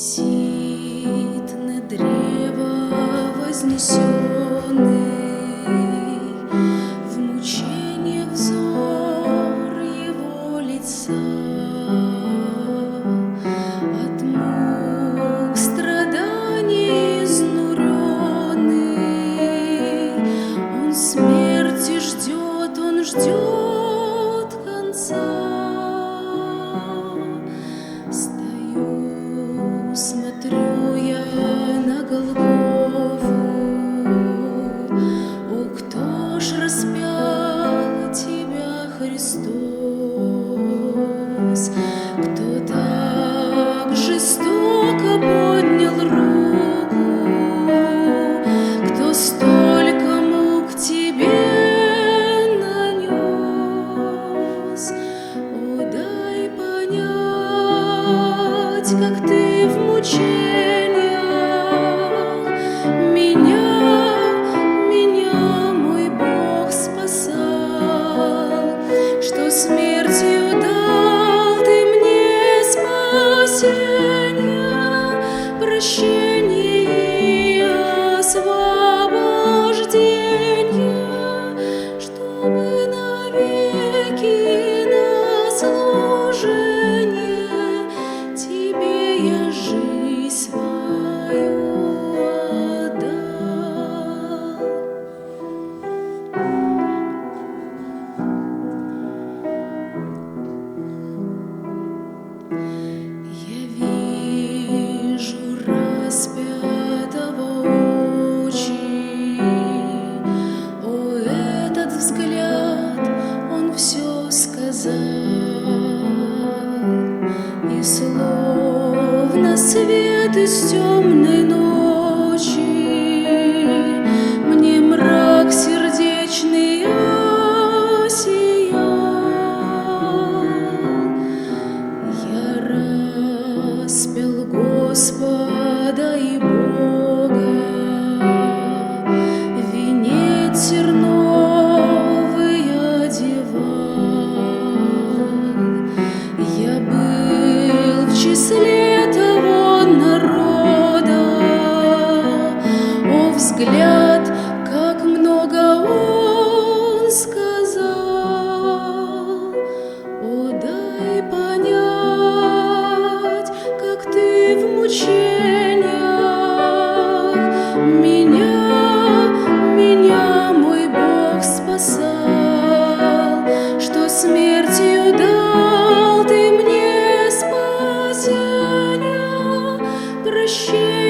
Висит на древо вознесенный, в мучениях взор его лица. От мук страданий изнуренный, он смерти ждет, он ждет конца. Смотрю я на Голгофу, о, кто ж распял тебя, Христос, кто так жестоко поднял руку, кто столько мук тебе нанес. О, дай понять, как ты в мучениях меня, мой Бог, спасал, что смертью дал ты мне спасение, прощение и освобождение, чтобы навеки на служение тебе я жизнь свою отдал. Я вижу распятого очи, о, этот взгляд, он все сказал, и словно свет из темной ночи мне мрак сердечный осиял. Я распял Господа и Бога, венец терновый одевал. Я был в числе того народа, о, взгляд, как много он сказал. О, дай понять, как ты в мучениях меня, мой Бог, спасал, что смертью дал ты мне спасение, прощение